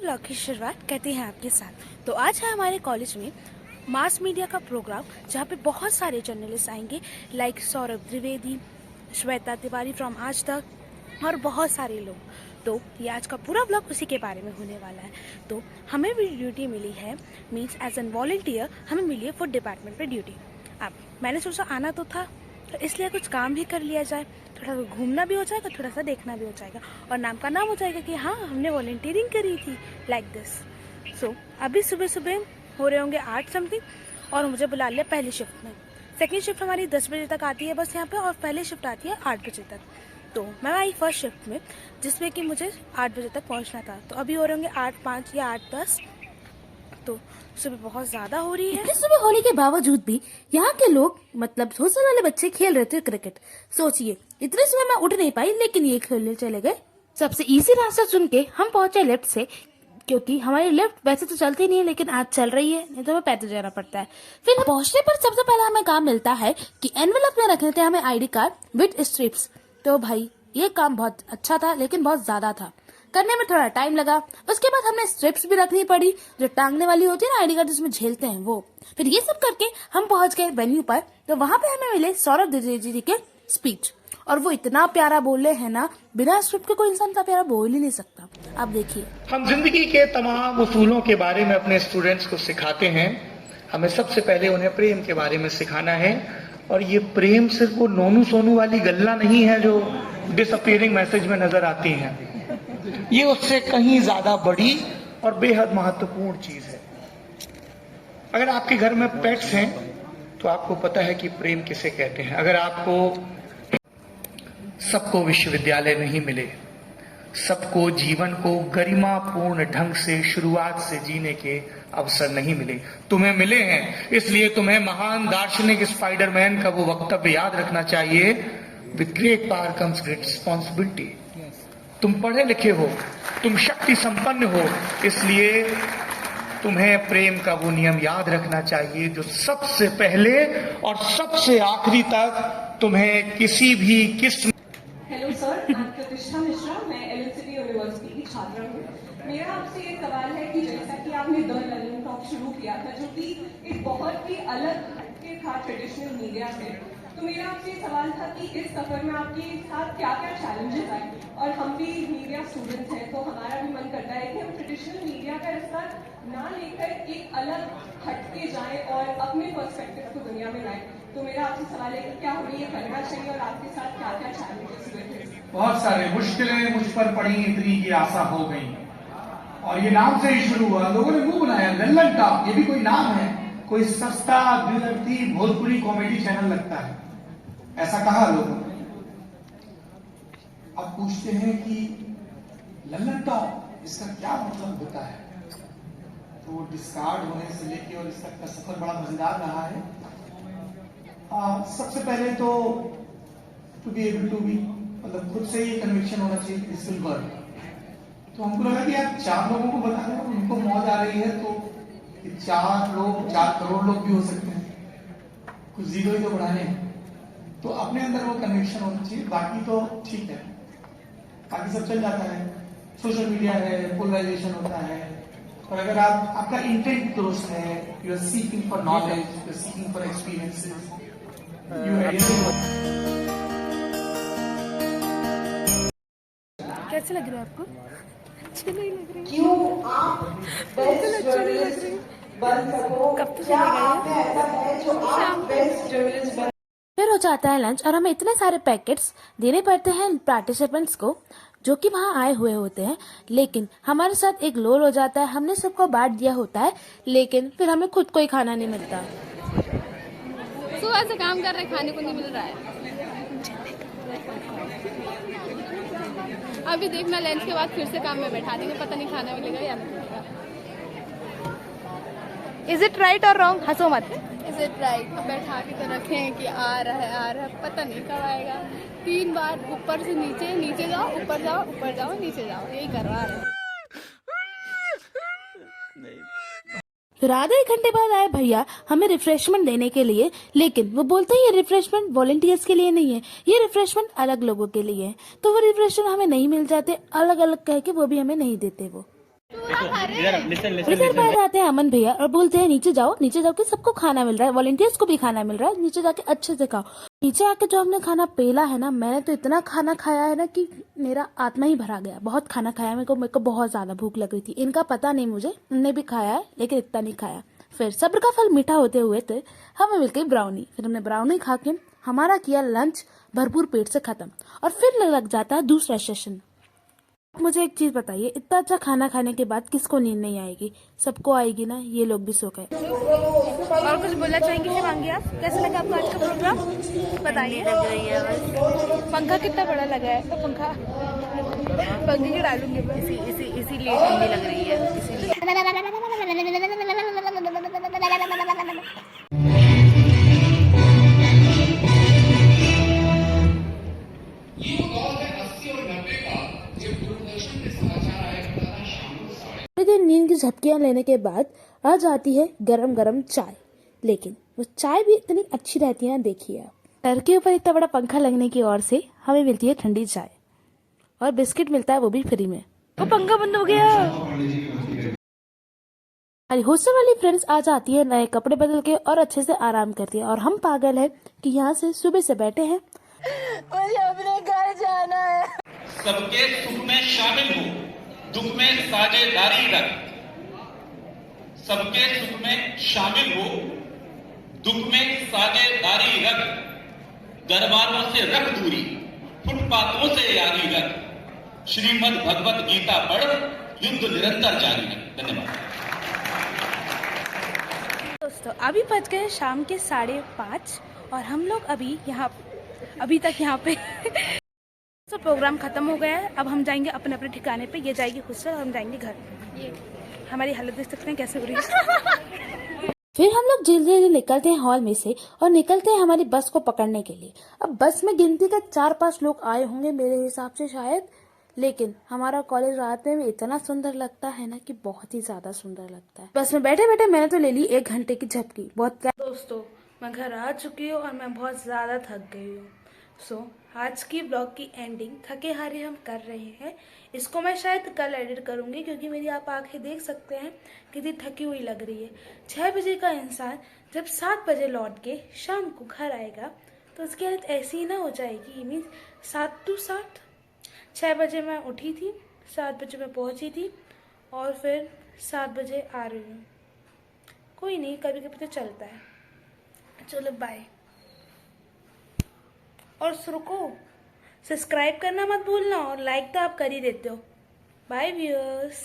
Vlog की शुरुआत करते हैं आपके साथ। तो आज है हमारे कॉलेज में मास मीडिया का प्रोग्राम, जहाँ पे बहुत सारे जर्नलिस्ट आएंगे लाइक सौरभ द्विवेदी, श्वेता तिवारी फ्रॉम आज तक और बहुत सारे लोग। तो ये आज का पूरा व्लॉग उसी के बारे में होने वाला है। तो हमें भी ड्यूटी मिली है, मीन्स एज एन वॉलंटियर हमें मिली है फूड डिपार्टमेंट पे ड्यूटी। अब मैंने सोचा आना तो था, तो इसलिए कुछ काम भी कर लिया जाए, थोड़ा सा घूमना भी हो जाएगा, थोड़ा सा देखना भी हो जाएगा और नाम का नाम हो जाएगा कि हाँ हमने वॉलंटियरिंग करी थी लाइक दिस। सो अभी सुबह सुबह हो रहे होंगे 8 समथिंग और मुझे बुला लिया पहली शिफ्ट में। सेकेंड शिफ्ट हमारी 10 बजे तक आती है बस यहाँ पे, और पहली शिफ्ट आती है 8 बजे तक। तो मैं आई फर्स्ट शिफ्ट में, जिसमें कि मुझे 8 बजे तक पहुँचना था। तो अभी हो रहे होंगे 8:05 या 8:10। तो सुबह बहुत ज्यादा हो रही है। इतनी सुबह होने के बावजूद भी यहाँ के लोग मतलब हॉस्टल वाले बच्चे खेल रहे थे क्रिकेट। सोचिए इतने सुबह मैं उठ नहीं पाई, लेकिन ये खेलने चले गए। सबसे इजी रास्ता चुन के हम पहुंचे लेफ्ट से, क्योंकि हमारी लिफ्ट वैसे तो चलती नहीं है लेकिन आज चल रही है, नहीं तो हमें पैदल जाना पड़ता है। फिर पहुंचने पर सबसे पहले हमें काम मिलता है कि एनवेलप में रखने थे हमें आईडी कार्ड विद स्ट्रिप्स। तो भाई ये काम बहुत अच्छा था लेकिन बहुत ज्यादा था, करने में थोड़ा टाइम लगा। उसके बाद हमें स्ट्रिप्स भी रखनी पड़ी, जो टांगने वाली होती है ना आईडी कार्ड जिसमें झेलते हैं वो। फिर ये सब करके हम पहुंच गए वेन्यू पर। तो वहां पे हमें मिले सौरभ द्विवेदी जी के स्पीच, और वो इतना प्यारा बोले है ना, बिना स्क्रिप्ट के कोई इंसान का प्यारा बोल ही नहीं सकता। आप देखिए, हम जिंदगी के तमाम उसूलों के बारे में अपने स्टूडेंट्स को सिखाते हैं। हमें सबसे पहले उन्हें प्रेम के बारे में सिखाना है, और ये प्रेम सिर्फ वो नोनू सोनू वाली गल्ला नहीं है जो डिसअपीयरिंग मैसेज में नजर आती है। ये उससे कहीं ज्यादा बड़ी और बेहद महत्वपूर्ण चीज है। अगर आपके घर में पेट्स हैं तो आपको पता है कि प्रेम किसे कहते हैं। अगर आपको सबको विश्वविद्यालय नहीं मिले, सबको जीवन को गरिमापूर्ण ढंग से शुरुआत से जीने के अवसर नहीं मिले, तुम्हें मिले हैं, इसलिए तुम्हें महान दार्शनिक स्पाइडरमैन का वो वक्तव्य याद रखना चाहिए, with great power comes great responsibility. तुम पढ़े लिखे हो, तुम शक्ति संपन्न हो, इसलिए तुम्हें प्रेम का वो नियम याद रखना चाहिए जो सबसे पहले और सबसे आखिरी तक तुम्हें किसी भी किस्म। हेलो सर, मैं प्रतिष्ठा मिश्रा, मैं एलएलसीबी यूनिवर्सिटी की छात्रा हूँ। मेरा आपसे ये सवाल है कि जैसा कि आपने द लंदन टॉक शुरू किया था, जो कि एक बहुत ही अलग हटके था ट्रेडिशनल मीडिया से, तो मेरा आपसे सवाल था कि इस सफर में आपके साथ क्या क्या चैलेंजेस आए। और हम भी मीडिया स्टूडेंट्स हैं, तो हमारा भी मन करता है कि हम ट्रेडिशनल मीडिया का हिस्सा ना लेकर एक अलग हटके जाएं और अपने पर्सपेक्टिव को दुनिया में लाएं। तो मेरा आपसे सवाल है कि क्या हमें ये करना चाहिए और आपके साथ क्या क्या चैलेंजेस हुए थे। बहुत सारे मुश्किलें मुझ पर पड़ी, इतनी की आशा हो गई, और ये नाम से ही शुरू हुआ। लोगों ने मुंह बनाया लल्लन टॉप, ये भी कोई नाम है? कोई सस्ता द्विअर्थी भोजपुरी कॉमेडी चैनल लगता है, ऐसा कहा लोगों ने। अब पूछते हैं कि लल्लन टॉप इसका क्या मतलब होता है? तो वो डिस्कार्ड होने से लेके और इस तक का सफर बड़ा मजेदार रहा है। सबसे पहले तो to be able to be, मतलब खुद से ही कन्विक्शन होना चाहिए कि दिस विल वर्क। तो हमको लगा कि यार 4 लोगों को बता रहे हैं, उनको मौज आ रही है, तो 4 करोड़ लोग भी हो सकते हैं, कुछ जीरो ही तो बढ़ाने हैं। तो अपने अंदर वो कन्विक्शन होना चाहिए, बाकी तो ठीक है, बाकी सब चल जाता है। सोशल मीडिया है, पोलराइजेशन होता है, और अगर आपका इंटेंट दोस्त है, you are seeking for knowledge, you are seeking for experiences, कैसे लग रहा है आपको? अच्छे नहीं लग रही? क्यों आप बेस्ट जर्नलिस्ट बन सको? कब तक क्या चलेगा आप में ऐसा है जो आप बेस्ट जर्नलिस्ट बन। फिर हो जाता है लंच और हमें इतने सारे पैकेट्स देने पड़ते हैं पार्टिसिपेंट्स को जो कि वहाँ आए हुए होते हैं। लेकिन हमारे साथ एक लोल हो जाता है, हमने सबको बांट दिया होता है लेकिन फिर हमें खुद को ही खाना नहीं मिलता। सुबह से काम कर रहे, खाने को नहीं मिल रहा है। अभी देखना लंच के बाद फिर से काम में बैठा देंगे, पता नहीं खाना मिलेगा या नहीं मिलेगा। इज इट राइट और रॉन्ग? हंसो मत। Is it right? बैठा के तो रखे हैं कि आ रहा है, पता नहीं कब आएगा। 3 बार ऊपर से नीचे, नीचे जाओ, ऊपर जाओ, ऊपर जाओ, नीचे जाओ, यही करवा रहे हैं। फिर आधे 1 घंटे बाद आए भैया हमें रिफ्रेशमेंट देने के लिए, लेकिन वो बोलते हैं ये रिफ्रेशमेंट वॉलंटियर्स के लिए नहीं है, ये रिफ्रेशमेंट अलग लोगों के लिए है। तो वो रिफ्रेशमेंट हमें नहीं मिल जाते, अलग अलग कह के वो भी हमें नहीं देते। वो तो थोड़ी देर बाद आते हैं अमन भैया और बोलते हैं नीचे जाओ के सबको खाना मिल रहा है, वॉलंटियर्स को भी खाना मिल रहा है, नीचे जाके अच्छे से खाओ। नीचे आके जो हमने खाना पेला है ना, मैंने तो इतना खाना खाया है ना कि मेरा आत्मा ही भरा गया। बहुत खाना खाया मेरे को बहुत ज्यादा भूख लग रही थी। इनका पता नहीं मुझे, उनने भी खाया है लेकिन इतना नहीं खाया। फिर सब्र का फल मीठा होते हुए थे हमें मिल गई ब्राउनी। फिर हमने ब्राउनी खा के हमारा किया लंच भरपूर पेट से खत्म और फिर लग जाता है दूसरा सेशन। मुझे एक चीज बताइए, इतना अच्छा खाना खाने के बाद किसको नींद नहीं आएगी? सबको आएगी ना, ये लोग भी सो गए। और कुछ बोलना चाहेंगे शिवांगी आप? कैसा लगा आपको आज का प्रोग्राम बताइए। लग रही है बस। पंखा कितना बड़ा लगा है? तो पंखे की डालूंगी बस। इसीलिए ठंडी लग रही है, इसीलिए। दिन नींद की झपकियां लेने के बाद आ जाती है गरम गरम चाय। लेकिन वो चाय भी इतनी अच्छी रहती है ना, देखिए आप। सर के ऊपर इतना बड़ा पंखा लगने की ओर से हमें मिलती है ठंडी चाय और बिस्किट मिलता है, वो भी फ्री में। वो पंखा बंद हो गया। हमारी हॉस्टल वाली फ्रेंड्स आ जाती है नए कपड़े बदल के और अच्छे से आराम करती है, और हम पागल है कि यहाँ से सुबह से बैठे हैं। मुझे अपने घर जाना है। सबके सुख में शामिल हो, दुख में साझेदारी रख। सबके सुख में शामिल हो, दुख में साझेदारी रख। दरबारों से रख दूरी, फुटपाथों से यारी रख। श्रीमद् भगवत गीता पढ़, युद्ध निरंतर जारी रख। धन्यवाद दोस्तों, अभी बज गए शाम के 5:30 और हम लोग अभी तक यहाँ पे तो प्रोग्राम खत्म हो गया है। अब हम जाएंगे अपने अपने ठिकाने पे। ये जाएगी हॉस्टल और हम जाएंगे घर। ये हमारी हालत देख सकते हैं कैसे हो रही है। फिर हम लोग जल्दी जल्दी निकलते हैं हॉल में से और निकलते हैं हमारी बस को पकड़ने के लिए। अब बस में गिनती का 4-5 लोग आए होंगे मेरे हिसाब से शायद। लेकिन हमारा कॉलेज रात में भी इतना सुंदर लगता है ना कि बहुत ही ज्यादा सुंदर लगता है। बस में बैठे बैठे मैंने तो ले ली 1 घंटे की झपकी। बहुत दोस्तों, मैं घर आ चुकी हूँ और मैं बहुत ज़्यादा थक गई हूँ। आज की ब्लॉग की एंडिंग थके हारे हम कर रहे हैं। इसको मैं शायद कल एडिट करूँगी क्योंकि मेरी आप आंखें देख सकते हैं कितनी थकी हुई लग रही है। 6 बजे का इंसान जब 7 बजे लौट के शाम को घर आएगा तो उसकी हालत ऐसी ही ना हो जाएगी। Means 7 to 7। 6 बजे मैं उठी थी, 7 बजे मैं पहुँची थी और फिर 7 बजे आ रही हूँ। कोई नहीं, कभी कभी तो चलता है। चलो बाय। और रुको, सब्सक्राइब करना मत भूलना और लाइक तो आप कर ही देते हो। Bye viewers.